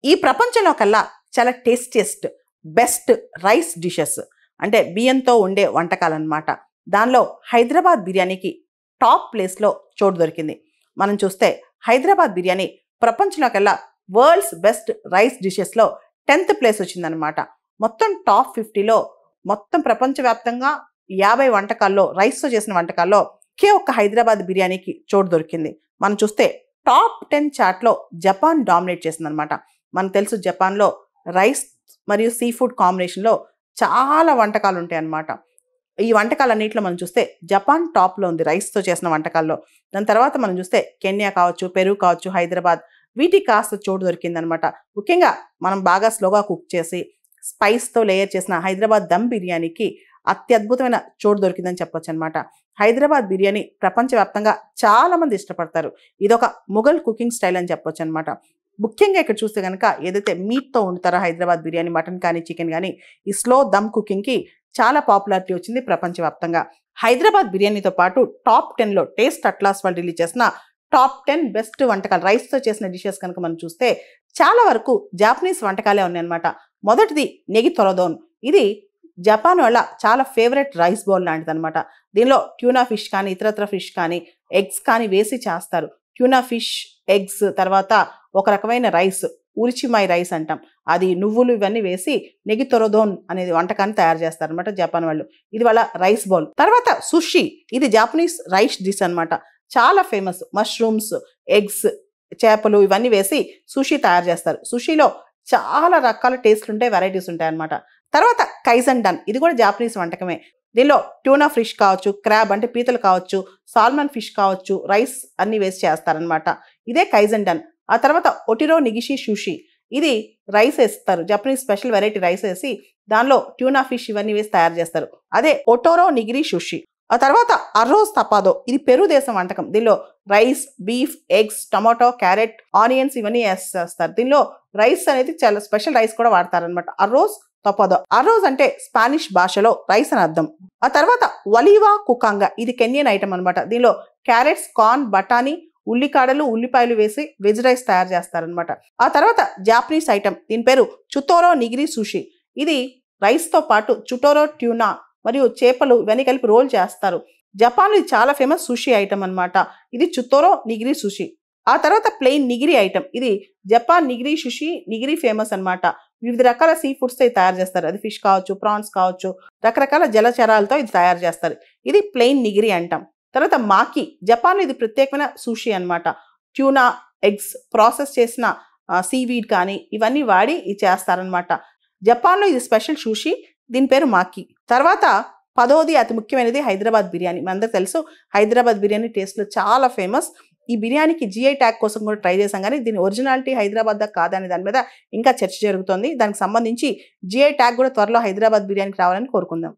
ఈ ప్రపంచంలో కల్లా చాలా టేస్టియస్ట్ బెస్ట్ రైస్ డిషెస్ అంటే బియ్యంతో ఉండే వంటకాలు అన్నమాట. దానిలో హైదరాబాద్ బిర్యానీకి టాప్ ప్లేస్లో చోటు దొరికింది. మనం చూస్తే హైదరాబాద్ బిర్యానీ ప్రపంచంలో కల్లా వరల్డ్స్ బెస్ట్ రైస్ డిషెస్లో 10th ప్లేస్ వచ్చిందనమాట. మొత్తం టాప్ 50లో మొత్తం ప్రపంచవ్యాప్తంగా 50 వంటకాల్లో రైస్తో చేసిన వంటకాల్లో ఒకే ఒక్క హైదరాబాద్ బిర్యానీకి చోటు దొరికింది. మనం చూస్తే టాప్ 10 చార్ట్లో జపాన్ డామినేట్ చేసిందనమాట. మనకు తెలుసు జపాన్లో రైస్ మరియు సీ ఫుడ్ కాంబినేషన్లో చాలా వంటకాలు ఉంటాయి అన్నమాట. ఈ వంటకాలన్నింటిలో మనం చూస్తే జపాన్ టాప్లో ఉంది రైస్తో చేసిన వంటకాల్లో. దాని తర్వాత మనం చూస్తే కెన్యా కావచ్చు, పెరు కావచ్చు, హైదరాబాద్ వీటికి కాస్త చోటు దొరికిందనమాట. ముఖ్యంగా మనం బాగా స్లోగా కుక్ చేసి స్పైస్తో లేయర్ చేసిన హైదరాబాద్ దమ్ బిర్యానీకి అత్యద్భుతమైన చోటు దొరికిందని చెప్పొచ్చు అనమాట. హైదరాబాద్ బిర్యానీ ప్రపంచవ్యాప్తంగా చాలామంది ఇష్టపడతారు. ఇదొక ముఘల్ కుకింగ్ స్టైల్ అని చెప్పొచ్చు అనమాట. ముఖ్యంగా ఇక్కడ చూస్తే కనుక ఏదైతే మీట్తో వండుతారో హైదరాబాద్ బిర్యానీ, మటన్ కానీ చికెన్ కానీ ఈ స్లో దమ్ కుకింగ్కి చాలా పాపులారిటీ వచ్చింది ప్రపంచవ్యాప్తంగా. హైదరాబాద్ బిర్యానీతో పాటు టాప్ 10లో టేస్ట్ అట్లాస్ వాళ్ళు రిలీజ్ చేసిన టాప్ 10 బెస్ట్ వంటకాలు రైస్తో చేసిన డిషెస్ కనుక మనం చూస్తే చాలా వరకు జాపనీస్ వంటకాలే ఉన్నాయన్నమాట. మొదటిది నెగి తొరదోన్. ఇది జపాన్ వాళ్ళ చాలా ఫేవరెట్ రైస్ బౌల్ లాంటిది అనమాట. దీనిలో ట్యూనా ఫిష్ కానీ ఇతరత్ర ఫిష్ కానీ ఎగ్స్ కానీ వేసి చేస్తారు. ట్యూనా ఫిష్, ఎగ్స్, తర్వాత ఒక రకమైన రైస్ ఉరిచిమాయ్ రైస్ అంటాం, అది నువ్వులు ఇవన్నీ వేసి నెగి తొరదోన్ అనేది వంటకాన్ని తయారు చేస్తారు అనమాట జపాన్ వాళ్ళు. ఇది వాళ్ళ రైస్ బౌల్. తర్వాత సుషి, ఇది జాపనీస్ రైస్ డిష్ అనమాట. చాలా ఫేమస్. మష్రూమ్స్, ఎగ్స్, చేపలు ఇవన్నీ వేసి సుషి తయారు చేస్తారు. సుషిలో చాలా రకాల టేస్ట్లు ఉంటాయి, వెరైటీస్ ఉంటాయి అనమాట. తర్వాత కైజన్ డన్, ఇది కూడా జాపనీస్ వంటకమే. దీనిలో ట్యూనా ఫిష్ కావచ్చు, క్రాబ్ అంటే పీతలు కావచ్చు, సాల్మన్ ఫిష్ కావచ్చు, రైస్ అన్ని వేసి చేస్తారనమాట. ఇదే కైజన్ డన్. ఆ తర్వాత ఒటిరో నిగిషి సుషి, ఇది రైస్ వేస్తారు, జపనీస్ స్పెషల్ వెరైటీ రైస్ వేసి దానిలో ట్యూనా ఫిష్ ఇవన్నీ వేసి తయారు చేస్తారు. అదే ఒటోరో నిగిరి సుషి. ఆ తర్వాత అర్రోజ్ తపాదో, ఇది పెరు దేశం వంటకం. దీనిలో rice, beef, eggs, tomato, carrot, onions ఇవన్నీ వేస్తారు. దీనిలో రైస్ అనేది చాలా స్పెషల్ రైస్ కూడా వాడతారనమాట. అర్రోజ్ తపాదో. అర్రోజ్ అంటే స్పానిష్ భాషలో రైస్ అని అర్థం. ఆ తర్వాత వలీవా కుకాంగా, ఇది కెన్యన్ ఐటమ్ అనమాట. దీనిలో క్యారెట్స్, కార్న్, బఠానీ, ఉల్లికాడలు, ఉల్లిపాయలు వేసి వెజ్ రైస్ తయారు చేస్తారనమాట. ఆ తర్వాత జాపనీస్ ఐటమ్, దీని పేరు చుటోరో నిగిరి సుషి. ఇది రైస్తో పాటు చుటోరో ట్యూనా మరియు చేపలు ఇవన్నీ కలిపి రోల్ చేస్తారు. జపాన్లో ఇది చాలా ఫేమస్ సుషి ఐటమ్ అనమాట. ఇది చుటోరో నిగిరి సుషి. ఆ తర్వాత ప్లెయిన్ నిగిరి ఐటమ్, ఇది జపాన్ నిగిరి సుషి, నిగిరి ఫేమస్ అనమాట. వివిధ రకాల సీ ఫుడ్స్తో ఇది తయారు చేస్తారు. అది ఫిష్ కావచ్చు, ప్రాన్స్ కావచ్చు, రకరకాల జలచరాలతో ఇది తయారు చేస్తారు. ఇది ప్లెయిన్ నిగిరి అంటాం. తర్వాత మాకి, జపాన్ ఇది ప్రత్యేకమైన సుషి అనమాట. ట్యూనా, ఎగ్స్, ప్రాసెస్ చేసిన సీవీడ్ కానీ ఇవన్నీ వాడి ఇది చేస్తారనమాట. జపాన్లో ఇది స్పెషల్ సుషి, దీని పేరు మాకి. తర్వాత 10వది అతి ముఖ్యమైనది హైదరాబాద్ బిర్యానీ. మనందరికీ తెలుసు హైదరాబాద్ బిర్యానీ టేస్ట్లో చాలా ఫేమస్. ఈ బిర్యానీకి జిఐ ట్యాగ్ కోసం కూడా ట్రై చేశాం, కానీ దీని ఒరిజినాలిటీ హైదరాబాద్ దా కాదని దాని మీద ఇంకా చర్చ జరుగుతోంది. దానికి సంబంధించి జిఐ ట్యాగ్ కూడా త్వరలో హైదరాబాద్ బిర్యానీకి రావాలని కోరుకుందాం.